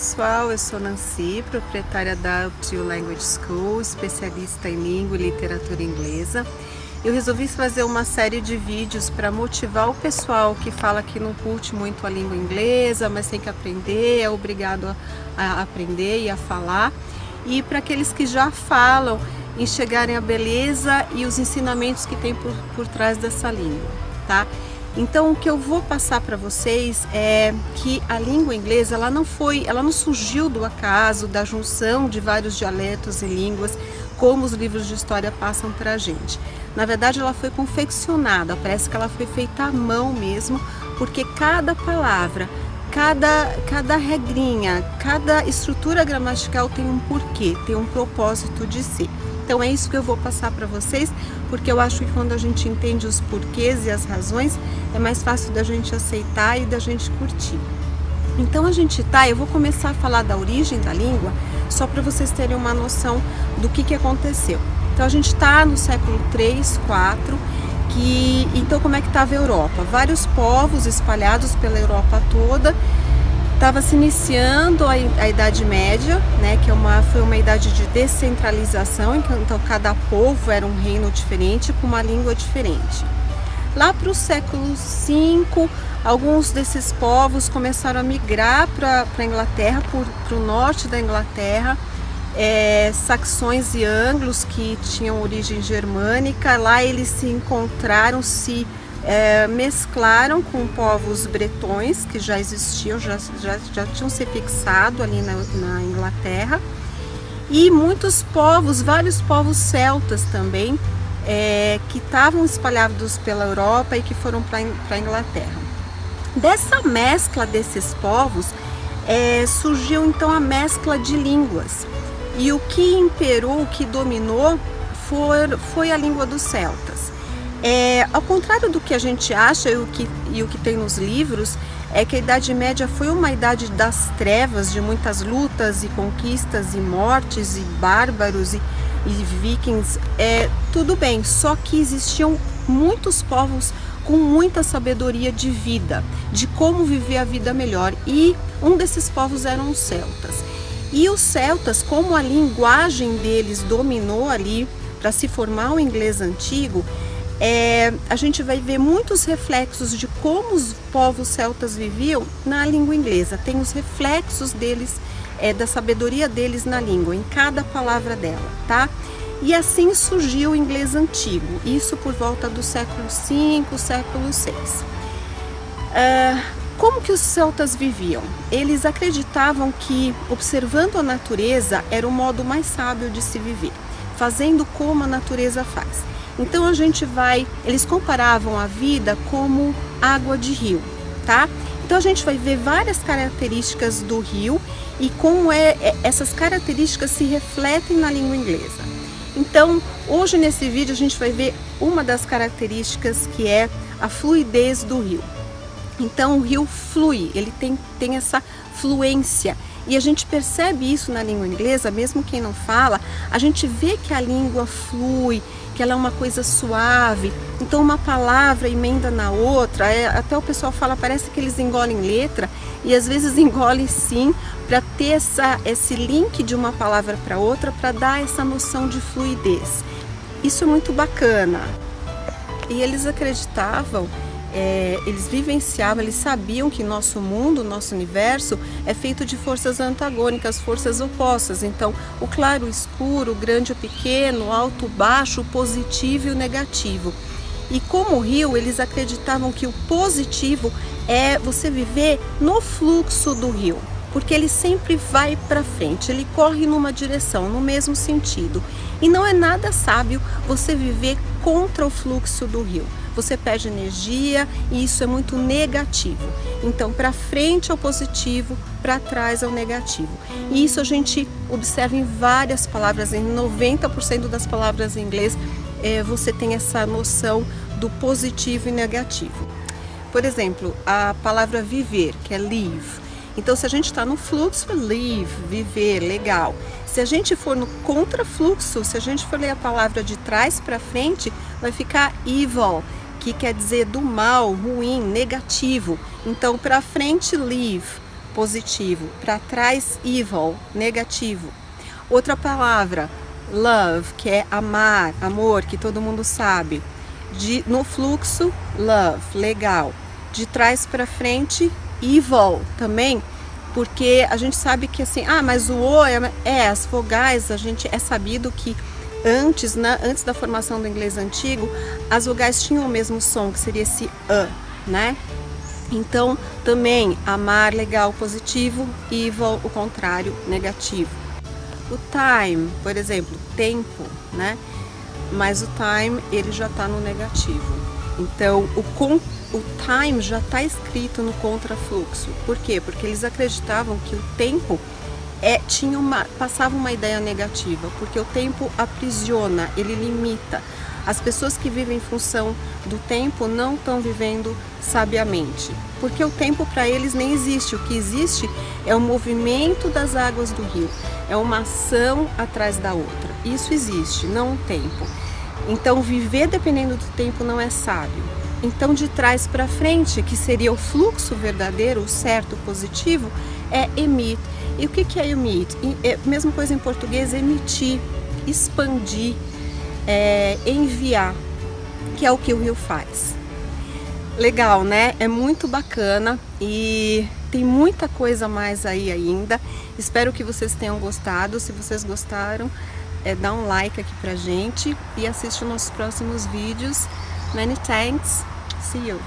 pessoal, eu sou Nancy, proprietária da UpToYou Language School, especialista em língua e literatura inglesa. Eu resolvi fazer uma série de vídeos para motivar o pessoal que fala que não curte muito a língua inglesa, mas tem que aprender, é obrigado a aprender e a falar. E para aqueles que já falam, enxergarem a beleza e os ensinamentos que tem por trás dessa língua, tá? Então o que eu vou passar para vocês é que a língua inglesa ela não surgiu do acaso, da junção de vários dialetos e línguas, como os livros de história passam para a gente. Na verdade ela foi confeccionada, parece que ela foi feita à mão mesmo, porque cada palavra, cada regrinha, cada estrutura gramatical tem um porquê, tem um propósito de ser. Então é isso que eu vou passar para vocês, porque eu acho que quando a gente entende os porquês e as razões, é mais fácil da gente aceitar e da gente curtir. Então eu vou começar a falar da origem da língua, só para vocês terem uma noção do que aconteceu. Então a gente está no século 3, 4, então como é que estava a Europa? Vários povos espalhados pela Europa toda. Estava se iniciando a Idade Média, né, que foi uma idade de descentralização, então cada povo era um reino diferente, com uma língua diferente. Lá para o século V, alguns desses povos começaram a migrar para a Inglaterra, para o norte da Inglaterra, saxões e anglos que tinham origem germânica. Lá eles se encontraram, mesclaram com povos bretões que já existiam, já tinham se fixado ali na Inglaterra, e vários povos celtas também, que estavam espalhados pela Europa e que foram para a Inglaterra. Dessa mescla desses povos surgiu então a mescla de línguas, e o que imperou, o que dominou foi a língua dos celtas. Ao contrário do que a gente acha e o que tem nos livros, é que a Idade Média foi uma idade das trevas, de muitas lutas e conquistas e mortes e bárbaros e vikings. Tudo bem, só que existiam muitos povos com muita sabedoria de vida, de como viver a vida melhor, e um desses povos eram os celtas. E os celtas, como a linguagem deles dominou ali para se formar o inglês antigo, a gente vai ver muitos reflexos de como os povos celtas viviam na língua inglesa. Tem os reflexos deles, da sabedoria deles na língua, em cada palavra dela, tá? E assim surgiu o inglês antigo, isso por volta do século V, século VI. Como que os celtas viviam? Eles acreditavam que observando a natureza era o modo mais sábio de se viver, fazendo como a natureza faz. Então eles comparavam a vida como água de rio, tá? Então a gente vai ver várias características do rio e como essas características se refletem na língua inglesa. Então hoje nesse vídeo a gente vai ver uma das características, que é a fluidez do rio. Então o rio flui, ele tem essa fluência. E a gente percebe isso na língua inglesa, mesmo quem não fala, a gente vê que a língua flui, que ela é uma coisa suave. Então uma palavra emenda na outra, até o pessoal fala, parece que eles engolem letra, e às vezes engolem sim, para ter esse link de uma palavra para outra, para dar essa noção de fluidez. Isso é muito bacana. E eles acreditavam, eles vivenciavam, eles sabiam que nosso mundo, nosso universo é feito de forças antagônicas, forças opostas. Então o claro, o escuro, o grande, o pequeno, o alto, o baixo, o positivo e o negativo. E como o rio, eles acreditavam que o positivo é você viver no fluxo do rio, porque ele sempre vai para frente, ele corre numa direção, no mesmo sentido. E não é nada sábio você viver contra o fluxo do rio. Você perde energia e isso é muito negativo. Então, para frente é o positivo, para trás é o negativo. E isso a gente observa em várias palavras, em 90% das palavras em inglês, você tem essa noção do positivo e negativo. Por exemplo, a palavra viver, que é live. Então, se a gente está no fluxo, live, viver, legal. Se a gente for no contrafluxo, se a gente for ler a palavra de trás para frente, vai ficar evil, que quer dizer do mal, ruim, negativo. Então, para frente, live, positivo. Para trás, evil, negativo. Outra palavra, love, que é amar, amor, que todo mundo sabe. No fluxo, love, legal. De trás para frente, evil também, porque a gente sabe que assim, mas o O as vogais, é sabido que antes da formação do inglês antigo, as vogais tinham o mesmo som, que seria esse A, né? Então, também, amar, legal, positivo, evil, o contrário, negativo. O time, por exemplo, tempo, né? Mas o time, ele já está no negativo. Então, o time já está escrito no contrafluxo. Por quê? Porque eles acreditavam que o tempo passava uma ideia negativa, porque o tempo aprisiona, ele limita. As pessoas que vivem em função do tempo não estão vivendo sabiamente, porque o tempo para eles nem existe. O que existe é o movimento das águas do rio, é uma ação atrás da outra. Isso existe, não o tempo. Então, viver dependendo do tempo não é sábio. Então, de trás para frente, que seria o fluxo verdadeiro, o certo, o positivo, é emit. E o que é emit? Mesma coisa em português, emitir, expandir, enviar, que é o que o rio faz. Legal, né? É muito bacana e tem muita coisa mais aí ainda. Espero que vocês tenham gostado. Se vocês gostaram, dá um like aqui pra gente e assiste os nossos próximos vídeos. Many thanks. See you.